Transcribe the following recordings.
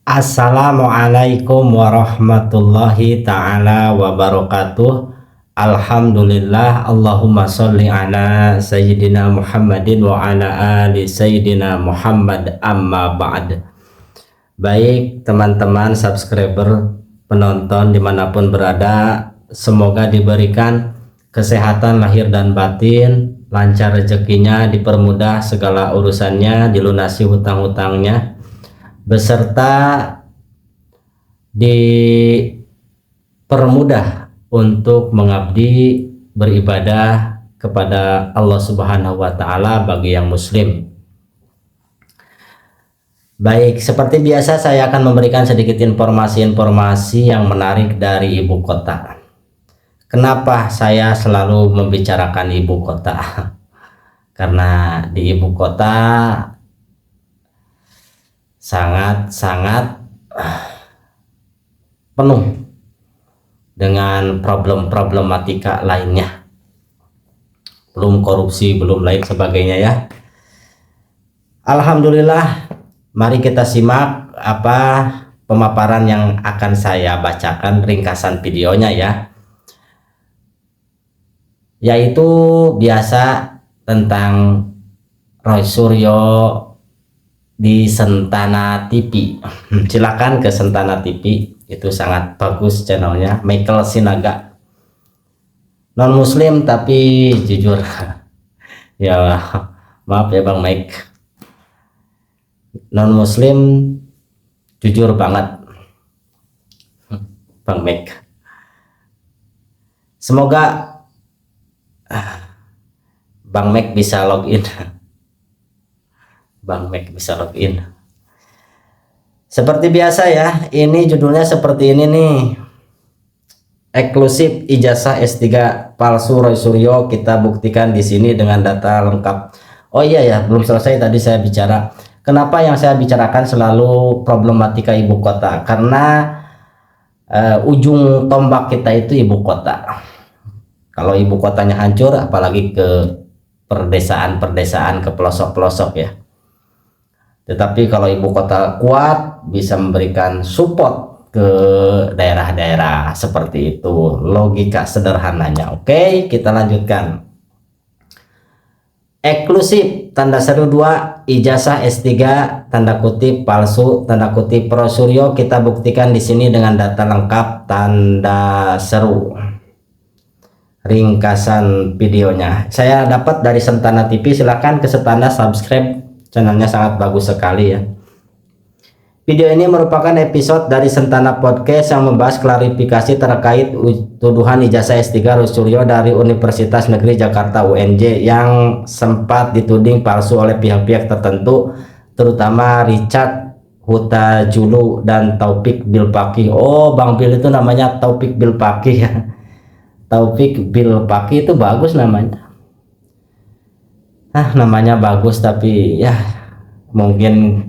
Assalamualaikum warahmatullahi ta'ala wabarakatuh. Alhamdulillah, Allahumma sholli ala Sayyidina Muhammadin wa ala ali Sayyidina Muhammad, amma ba'd. Baik teman-teman subscriber, penonton dimanapun berada, semoga diberikan kesehatan lahir dan batin, lancar rezekinya, dipermudah segala urusannya, dilunasi hutang-hutangnya, beserta dipermudah untuk mengabdi beribadah kepada Allah Subhanahu wa Ta'ala bagi yang muslim. Baik, seperti biasa saya akan memberikan sedikit informasi-informasi yang menarik dari ibu kota. Kenapa saya selalu membicarakan ibu kota? Karena di ibu kota sangat penuh dengan problematika lainnya, belum korupsi, belum lain sebagainya ya. Alhamdulillah, mari kita simak apa pemaparan yang akan saya bacakan, ringkasan videonya ya, yaitu biasa tentang Roy Suryo di Sentana TV. Silakan ke Sentana TV, itu sangat bagus channelnya. Michael Sinaga, non muslim tapi jujur ya, maaf ya Bang Mike, non muslim jujur banget Bang Mike. Semoga Bang Mike bisa login. Bang Mac bisa login. Seperti biasa ya, ini judulnya seperti ini nih. Eksklusif ijazah S3 palsu Roy Suryo kita buktikan di sini dengan data lengkap. Oh iya ya, belum selesai tadi saya bicara. Kenapa yang saya bicarakan selalu problematika ibu kota? Karena ujung tombak kita itu ibu kota. Kalau ibu kotanya hancur, apalagi ke perdesaan-perdesaan, ke pelosok-pelosok ya. Tetapi kalau ibu kota kuat, bisa memberikan support ke daerah-daerah, seperti itu logika sederhananya. Oke, kita lanjutkan. Eksklusif tanda seru 2 ijazah S3 tanda kutip palsu tanda kutip Roy Suryo kita buktikan di sini dengan data lengkap tanda seru. Ringkasan videonya saya dapat dari Sentana TV, silahkan ke Sentana, subscribe channelnya, sangat bagus sekali ya. Video ini merupakan episode dari Sentana Podcast yang membahas klarifikasi terkait tuduhan ijazah S3 Roy Suryo dari Universitas Negeri Jakarta UNJ yang sempat dituding palsu oleh pihak-pihak tertentu, terutama Richard Huta-Julu dan Taufik Bilpaki. Oh, Bang Bil itu namanya Taufik Bilpaki ya. Taufik Bilpaki itu bagus namanya. Namanya bagus, tapi ya mungkin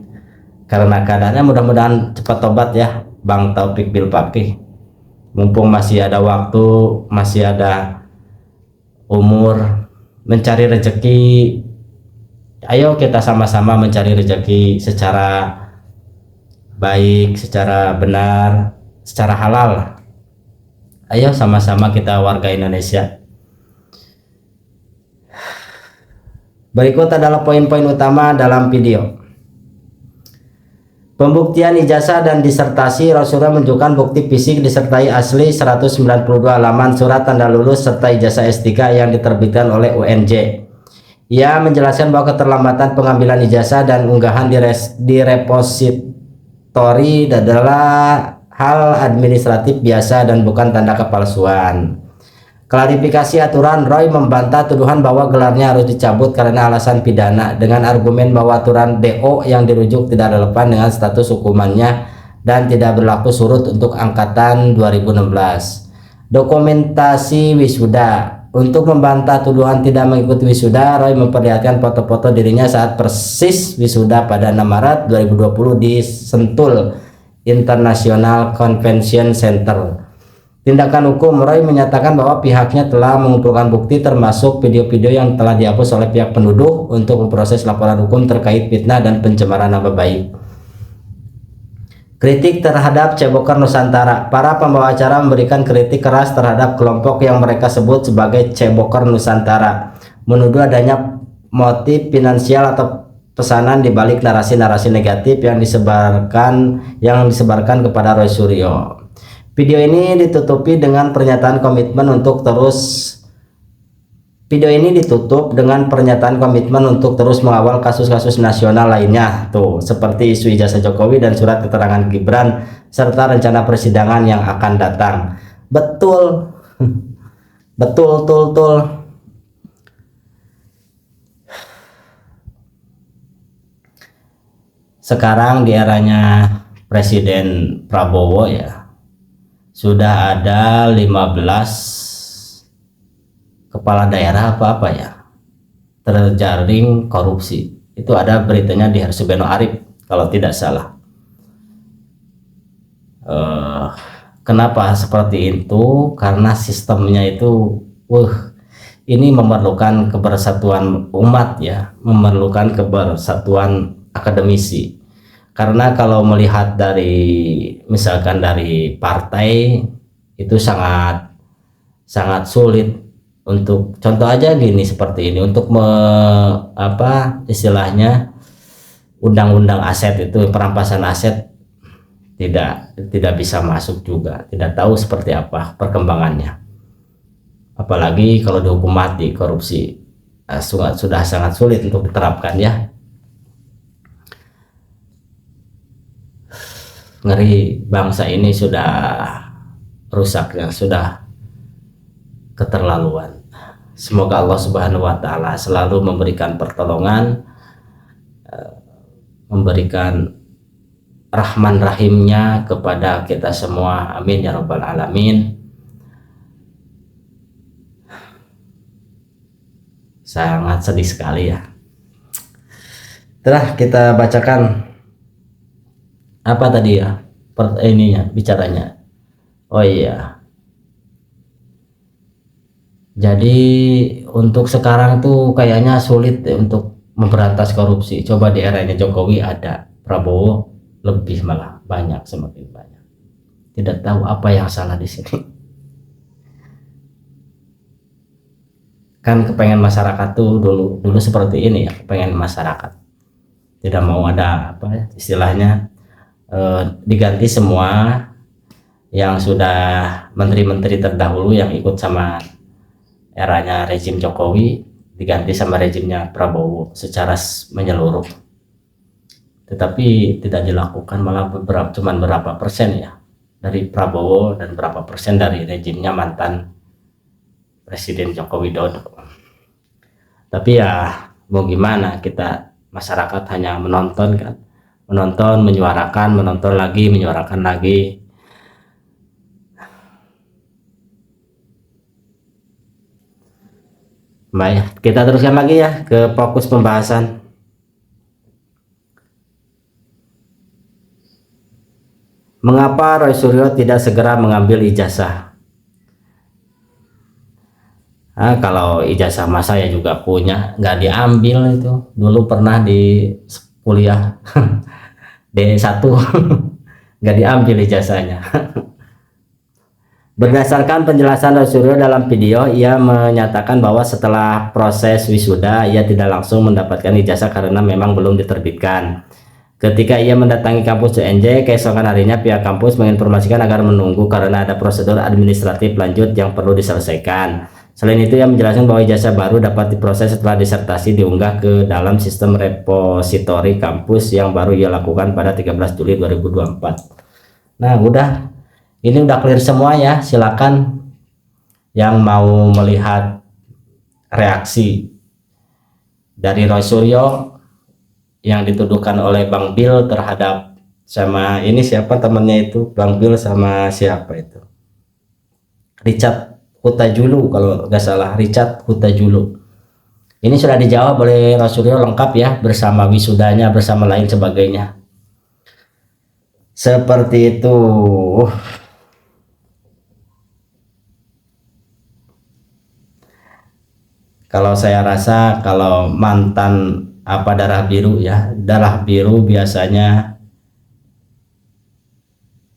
karena keadaannya, mudah-mudahan cepat tobat ya Bang Taufik Bilpaki, mumpung masih ada waktu, masih ada umur mencari rezeki. Ayo kita sama-sama mencari rezeki secara baik, secara benar, secara halal. Ayo sama-sama kita warga Indonesia. Berikut adalah poin-poin utama dalam video. Pembuktian ijazah dan disertasi. Roy Suryo menunjukkan bukti fisik disertai asli 192 halaman surat tanda lulus serta ijazah S3 yang diterbitkan oleh UNJ. Ia menjelaskan bahwa keterlambatan pengambilan ijazah dan unggahan di repositori adalah hal administratif biasa dan bukan tanda kepalsuan. Klarifikasi aturan. Roy membantah tuduhan bahwa gelarnya harus dicabut karena alasan pidana dengan argumen bahwa aturan DO yang dirujuk tidak relevan dengan status hukumannya dan tidak berlaku surut untuk angkatan 2016. Dokumentasi wisuda. Untuk membantah tuduhan tidak mengikuti wisuda, Roy memperlihatkan foto-foto dirinya saat persis wisuda pada 6 Maret 2020 di Sentul International Convention Center. Tindakan hukum. Roy menyatakan bahwa pihaknya telah mengumpulkan bukti termasuk video-video yang telah dihapus oleh pihak penuduh untuk memproses laporan hukum terkait fitnah dan pencemaran nama baik. Kritik terhadap Ceboker Nusantara. Para pembawa acara memberikan kritik keras terhadap kelompok yang mereka sebut sebagai Ceboker Nusantara, menuduh adanya motif finansial atau pesanan di balik narasi-narasi negatif yang disebarkan kepada Roy Suryo. Video ini ditutup dengan pernyataan komitmen untuk terus mengawal kasus-kasus nasional lainnya, tuh seperti isu ijazah Jokowi dan surat keterangan Gibran serta rencana persidangan yang akan datang. Betul, betul. Sekarang di eranya Presiden Prabowo ya, sudah ada 15 kepala daerah apa ya terjaring korupsi. Itu ada beritanya di Hersubeno Arif kalau tidak salah. Kenapa seperti itu? Karena sistemnya itu ini memerlukan kebersatuan umat ya, memerlukan kebersatuan akademisi. Karena kalau melihat misalkan dari partai itu sangat sulit untuk, contoh aja gini seperti ini, untuk istilahnya undang-undang aset itu, perampasan aset tidak bisa masuk juga, tidak tahu seperti apa perkembangannya. Apalagi kalau dihukum mati korupsi, sudah sangat sulit untuk diterapkan ya. Ngeri, bangsa ini sudah rusak ya, sudah keterlaluan. Semoga Allah Subhanahu wa Ta'ala selalu memberikan pertolongan, memberikan rahman rahimnya kepada kita semua, amin ya rabbal alamin. Sangat sedih sekali ya. Telah kita bacakan apa tadi ya bicaranya. Oh iya, jadi untuk sekarang tuh kayaknya sulit untuk memberantas korupsi. Coba di eranya Jokowi ada, Prabowo lebih malah banyak, semakin banyak. Tidak tahu apa yang salah di sini. Kan kepengen masyarakat tuh dulu seperti ini ya, kepengen masyarakat tidak mau ada istilahnya diganti semua yang sudah menteri-menteri terdahulu yang ikut sama eranya rezim Jokowi, diganti sama rezimnya Prabowo secara menyeluruh. Tetapi tidak dilakukan, malah cuman berapa persen ya dari Prabowo dan berapa persen dari rezimnya mantan Presiden Joko Widodo. Tapi ya mau gimana, kita masyarakat hanya menonton kan, menyuarakan, menonton lagi, menyuarakan lagi. Baik, kita teruskan lagi ya ke fokus pembahasan. Mengapa Roy Suryo tidak segera mengambil ijazah? Kalau ijazah mah saya juga punya, nggak diambil itu. Dulu pernah di kuliah D1 nggak diambil ijazahnya. Berdasarkan penjelasan Roy Suryo dalam video, ia menyatakan bahwa setelah proses wisuda ia tidak langsung mendapatkan ijazah karena memang belum diterbitkan. Ketika ia mendatangi kampus UNJ, keesokan harinya pihak kampus menginformasikan agar menunggu karena ada prosedur administratif lanjut yang perlu diselesaikan. Selain itu, ia menjelaskan bahwa ijazah baru dapat diproses setelah disertasi diunggah ke dalam sistem repositori kampus yang baru ia lakukan pada 13 Juli 2024. Nah, ini udah clear semua ya. Silakan yang mau melihat reaksi dari Roy Suryo yang dituduhkan oleh Bang Bill terhadap sama ini siapa temannya itu, Bang Bill sama siapa itu, Richard Hutajulu kalau nggak salah, Richard Hutajulu. Ini sudah dijawab oleh Roy Suryo lengkap ya, bersama wisudanya, bersama lain sebagainya. Seperti itu. Kalau saya rasa kalau mantan darah biru ya, darah biru biasanya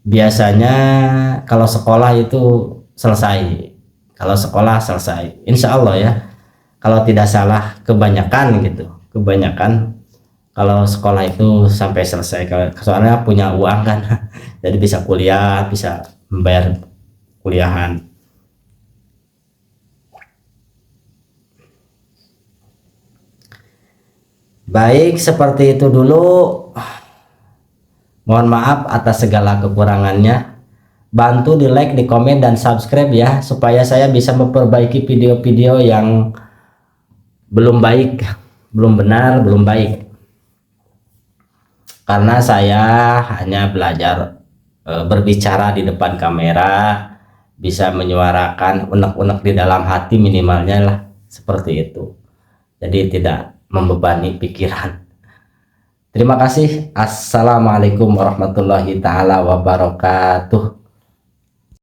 biasanya kalau sekolah itu selesai. Kalau sekolah selesai, insya Allah ya. Kalau tidak salah kebanyakan gitu, kebanyakan kalau sekolah itu sampai selesai. Soalnya punya uang kan, jadi bisa kuliah, bisa membayar kuliahan. Baik, seperti itu dulu. Mohon maaf atas segala kekurangannya. Bantu di like, di komen, dan subscribe ya, supaya saya bisa memperbaiki video-video yang belum baik, belum benar, belum baik. Karena saya hanya belajar berbicara di depan kamera, bisa menyuarakan unek-unek di dalam hati minimalnya lah, seperti itu. Jadi tidak membebani pikiran. Terima kasih. Assalamualaikum warahmatullahi taala wabarakatuh.